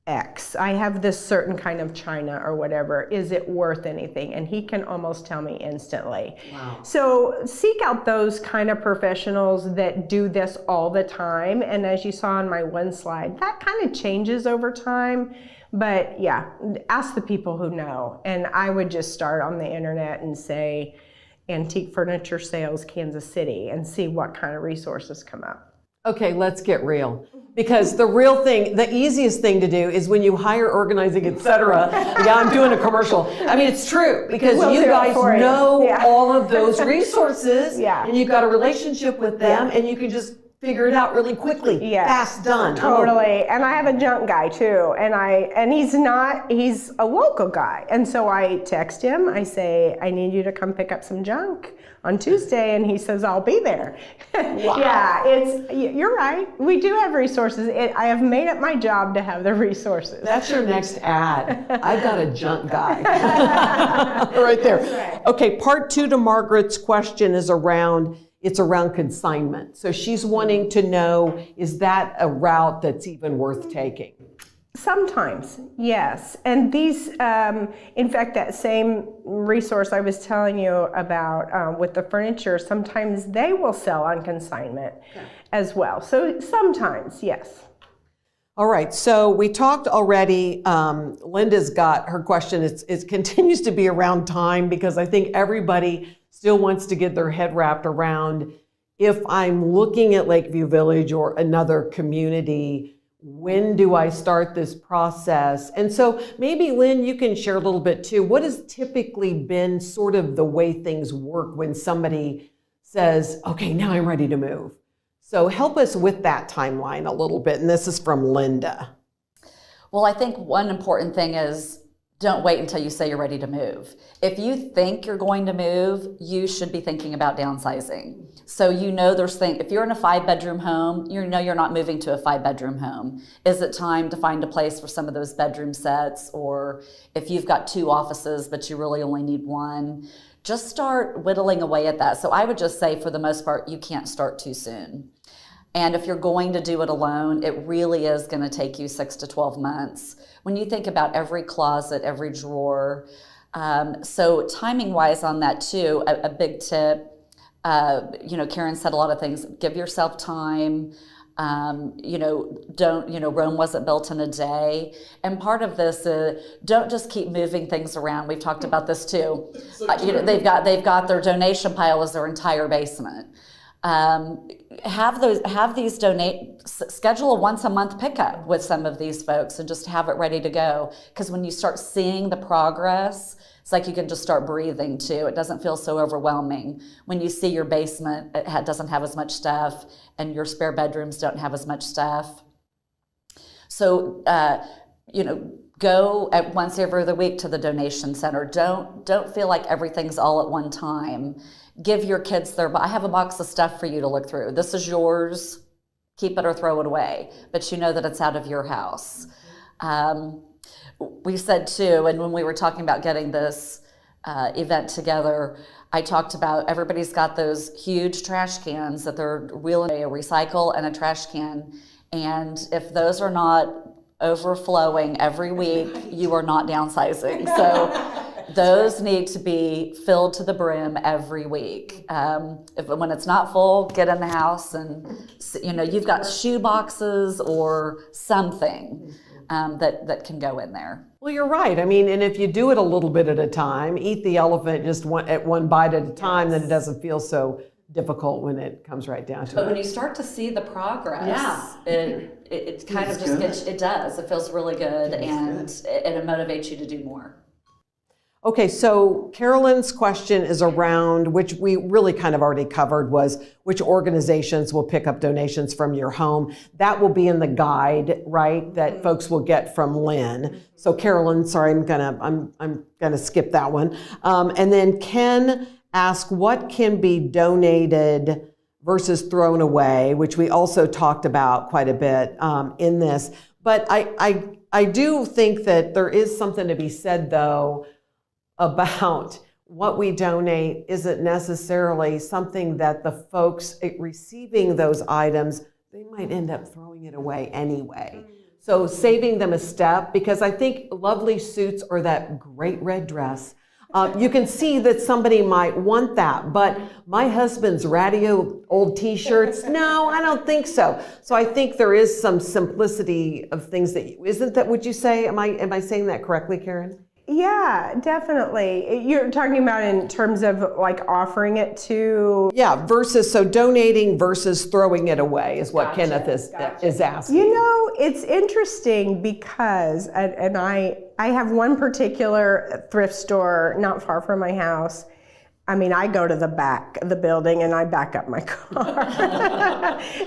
X. I have this certain kind of china or whatever. Is it worth anything? And he can almost tell me instantly. Wow. So seek out those kind of professionals that do this all the time. And as you saw on my one slide, that kind of changes over time. But yeah, ask the people who know. And I would just start on the internet and say, antique furniture sales, Kansas City, and see what kind of resources come up. Okay, let's get real. Because the real thing, the easiest thing to do is when you hire organizing, etc. Yeah, I'm doing a commercial. I mean, it's true because you guys know all of those resources, and you've got a relationship with them, and you can just figure it out really quickly. Fast done. Totally. And I have a junk guy too, and he's a local guy, and so I text him. I say, I need you to come pick up some junk on Tuesday, and he says, I'll be there. Wow. Yeah, you're right. We do have resources. I have made it my job to have the resources. That's your next ad. I've got a junk guy. Right there. Right. Okay, part 2 to Margaret's question is around consignment. So she's wanting to know, is that a route that's even worth taking? Sometimes, yes. And these, in fact, that same resource I was telling you about with the furniture, sometimes they will sell on consignment as well. So sometimes, yes. All right, so we talked already, Linda's got her question, it continues to be around time because I think everybody still wants to get their head wrapped around, if I'm looking at Lakeview Village or another community, when do I start this process? And so maybe, Lynn, you can share a little bit too. What has typically been sort of the way things work when somebody says, okay, now I'm ready to move? So help us with that timeline a little bit. And this is from Linda. Well, I think one important thing is don't wait until you say you're ready to move. If you think you're going to move, you should be thinking about downsizing. So if you're in a 5-bedroom home, you know you're not moving to a 5-bedroom home. Is it time to find a place for some of those bedroom sets? Or if you've got 2 offices, but you really only need 1, just start whittling away at that. So I would just say, for the most part, you can't start too soon. And if you're going to do it alone, it really is going to take you 6 to 12 months. When you think about every closet, every drawer. So timing-wise on that too, a big tip, Karen said a lot of things. Give yourself time. Rome wasn't built in a day. And part of this is, don't just keep moving things around. We've talked about this too. They've got their donation pile as their entire basement. schedule a once a month pickup with some of these folks and just have it ready to go. Because when you start seeing the progress, it's like you can just start breathing too. It doesn't feel so overwhelming. When you see your basement, it doesn't have as much stuff, and your spare bedrooms don't have as much stuff. So, go at once every other week to the donation center. Don't feel like everything's all at one time. Give your kids I have a box of stuff for you to look through. This is yours. Keep it or throw it away. But you know that it's out of your house. We said too, and when we were talking about getting this event together, I talked about everybody's got those huge trash cans that they're wheeling a recycle and a trash can. And if those are not overflowing every week, you are not downsizing. So those need to be filled to the brim every week. When it's not full, get in the house and you've got shoe boxes or something that can go in there. Well, you're right. I mean, and if you do it a little bit at a time, eat the elephant just one bite at a time, then it doesn't feel so difficult when it comes right down to it. But when you start to see the progress, it kind of just it does. It feels really good, and it motivates you to do more. Okay, so Carolyn's question is around, which we really kind of already covered, was which organizations will pick up donations from your home. That will be in the guide, right, that folks will get from Lynn. So Carolyn, sorry, I'm gonna skip that one. And then Ken asked, what can be donated versus thrown away, which we also talked about quite a bit in this. But I do think that there is something to be said, though, about what we donate isn't necessarily something that the folks receiving those items, they might end up throwing it away anyway. So saving them a step, because I think lovely suits or that great red dress, you can see that somebody might want that, but my husband's radio old t-shirts, no, I don't think so. So I think there is some simplicity of things isn't that, would you say, am I saying that correctly, Karen? Yeah, definitely. You're talking about in terms of like offering it to... Yeah, so donating versus throwing it away is what Kenneth is asking. You know, it's interesting because, and I have one particular thrift store not far from my house. I mean, I go to the back of the building and I back up my car.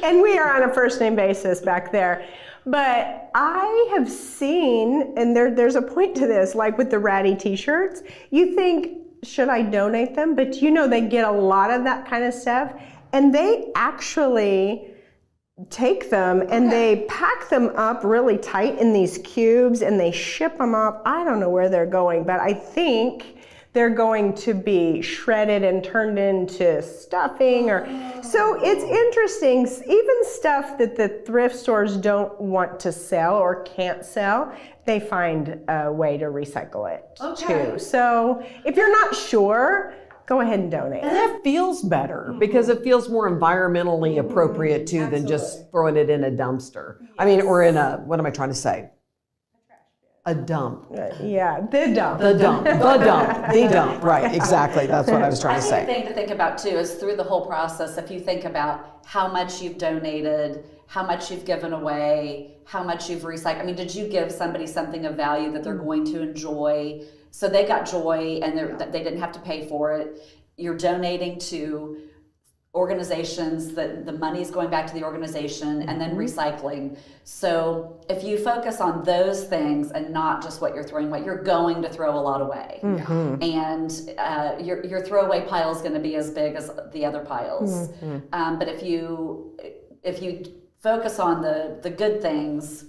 And we are on a first name basis back there. But I have seen, and there's a point to this, like with the ratty t-shirts, you think, should I donate them? But they get a lot of that kind of stuff, and they actually take them and they pack them up really tight in these cubes and they ship them up. I don't know where they're going, but I think they're going to be shredded and turned into stuffing so it's interesting, even stuff that the thrift stores don't want to sell or can't sell, they find a way to recycle it too. So if you're not sure, go ahead and donate. And that feels better because it feels more environmentally appropriate too than just throwing it in a dumpster. Yes. I mean, or in what am I trying to say? A dump. Yeah, the dump. The dump. The dump. The dump. Right, exactly. That's what I was trying to say. I think the thing to think about too is through the whole process, if you think about how much you've donated, how much you've given away, how much you've recycled. I mean, did you give somebody something of value that they're going to enjoy? So they got joy and they didn't have to pay for it. You're donating to organizations that the money is going back to the organization, and then recycling. So if you focus on those things and not just what you're throwing away, you're going to throw a lot away. And your throwaway pile is going to be as big as the other piles. But if you focus on the good things,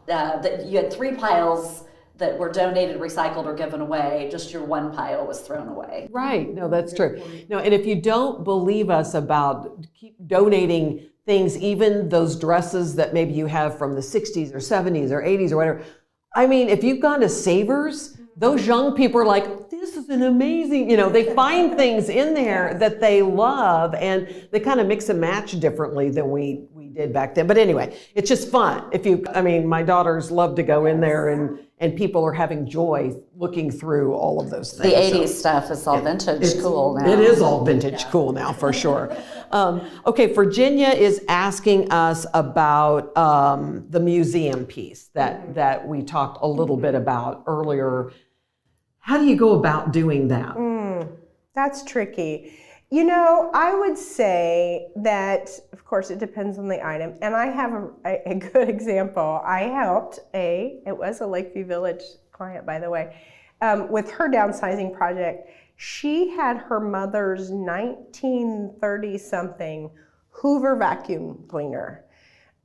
that you had 3 piles that were donated, recycled, or given away, just your 1 pile was thrown away. Right, no, that's true. No, and if you don't believe us about keep donating things, even those dresses that maybe you have from the 60s or 70s or 80s or whatever, I mean, if you've gone to Savers, those young people are like, this is an amazing, they find things in there that they love, and they kind of mix and match differently than we did back then. But anyway, it's just fun. I mean, my daughters love to go in there and people are having joy looking through all of those things. The 80s stuff is all vintage cool now. It is all vintage cool now, for sure. Okay, Virginia is asking us about the museum piece that we talked a little bit about earlier. How do you go about doing that? That's tricky. You know, I would say that, of course, it depends on the item. And I have a good example. I helped it was a Lakeview Village client, by the way, with her downsizing project. She had her mother's 1930-something Hoover vacuum cleaner.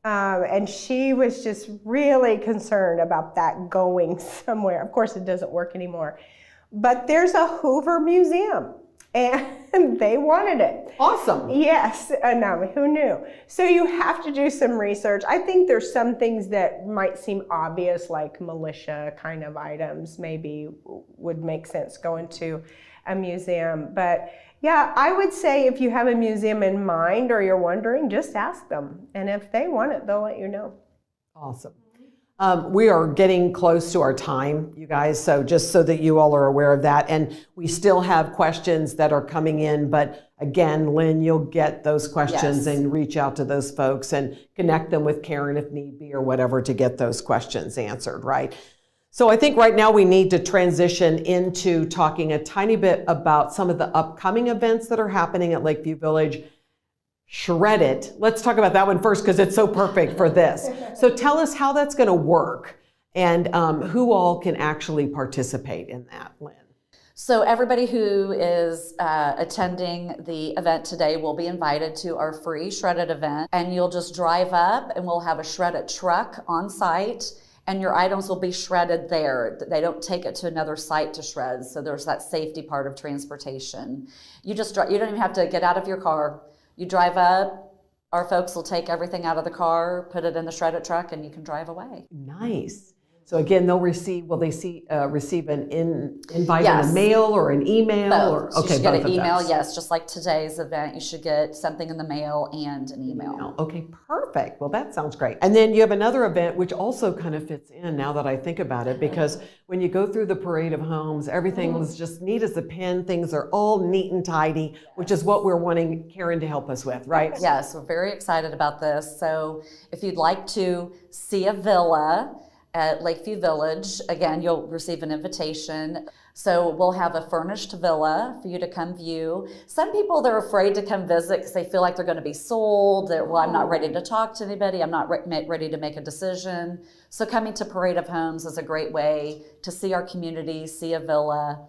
And she was just really concerned about that going somewhere. Of course, it doesn't work anymore. But there's a Hoover museum, and they wanted it. Awesome. Yes, no, who knew? So you have to do some research. I think there's some things that might seem obvious, like militia kind of items maybe would make sense going to a museum. But yeah, I would say if you have a museum in mind or you're wondering, just ask them. And if they want it, they'll let you know. Awesome. We are getting close to our time, you guys, so just so that you all are aware of that. And we still have questions that are coming in, but again, Lynn, you'll get those questions and reach out to those folks and connect them with Karen if need be or whatever to get those questions answered, right? So I think right now we need to transition into talking a tiny bit about some of the upcoming events that are happening at Lakeview Village. Shred It. Let's talk about that one first because it's so perfect for this. So tell us how that's going to work and who all can actually participate in that, Lynn. So everybody who is attending the event today will be invited to our free Shred It event, and you'll just drive up and we'll have a Shred It truck on site, and your items will be shredded there. They don't take it to another site to shred, so there's that safety part of transportation. You don't even have to get out of your car. You drive up, our folks will take everything out of the car, put it in the Shred It truck, and you can drive away. Nice. So again, will they receive an invite in the mail or an email? Both. Or, you should get an email, yes, just like today's event. You should get something in the mail and an email. Okay, perfect. Well, that sounds great. And then you have another event which also kind of fits in now that I think about it, because when you go through the Parade of Homes, everything was just neat as a pin. Things are all neat and tidy, which is what we're wanting Karen to help us with, right? Yes, we're very excited about this. So if you'd like to see a villa at Lakeview Village, again, you'll receive an invitation. So we'll have a furnished villa for you to come view. Some people, they're afraid to come visit because they feel like they're going to be sold. Well, I'm not ready to talk to anybody. I'm not ready to make a decision. So coming to Parade of Homes is a great way to see our community, see a villa,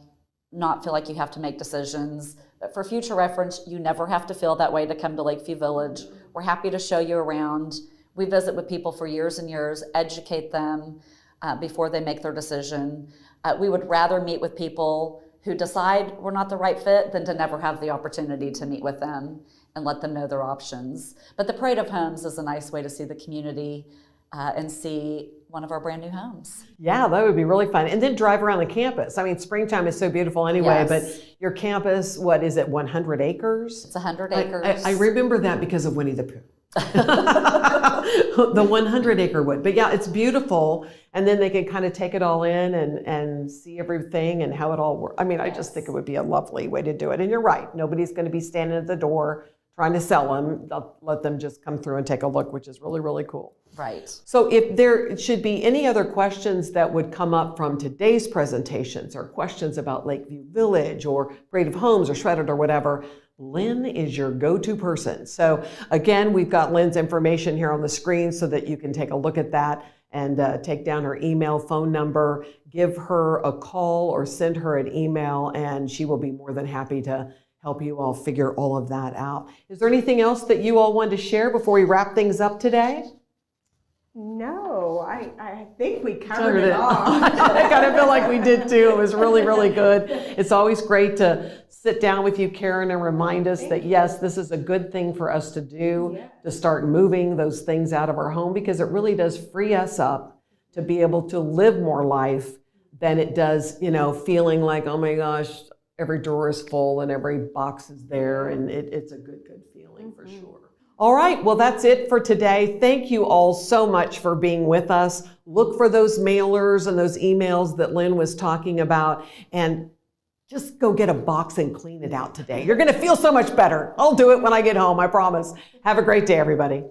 not feel like you have to make decisions. But for future reference, you never have to feel that way to come to Lakeview Village. We're happy to show you around. We visit with people for years and years, educate them before they make their decision. We would rather meet with people who decide we're not the right fit than to never have the opportunity to meet with them and let them know their options. But the Parade of Homes is a nice way to see the community and see one of our brand new homes. Yeah, that would be really fun. And then drive around the campus. I mean, springtime is so beautiful anyway, but your campus, what is it, 100 acres? It's 100 acres. I remember that because of Winnie the Pooh. The 100-acre wood. But yeah, it's beautiful. And then they can kind of take it all in and see everything and how it all works. I mean, I just think it would be a lovely way to do it. And you're right. Nobody's going to be standing at the door trying to sell them. They'll let them just come through and take a look, which is really, really cool. Right. So if there should be any other questions that would come up from today's presentations or questions about Lakeview Village or Parade of Homes or Shred It or whatever, Lynn is your go-to person. So again, we've got Lynn's information here on the screen so that you can take a look at that and take down her email, phone number, give her a call or send her an email, and she will be more than happy to help you all figure all of that out. Is there anything else that you all wanted to share before we wrap things up today? No, I think we covered it all. I kind of feel like we did too. It was really, really good. It's always great to sit down with you, Karen, and remind us that yes, this is a good thing for us to do, to start moving those things out of our home, because it really does free us up to be able to live more life than it does, feeling like, oh my gosh, every drawer is full and every box is there, and it's a good feeling for sure. All right, well, that's it for today. Thank you all so much for being with us. Look for those mailers and those emails that Lynn was talking about, and just go get a box and clean it out today. You're going to feel so much better. I'll do it when I get home, I promise. Have a great day, everybody.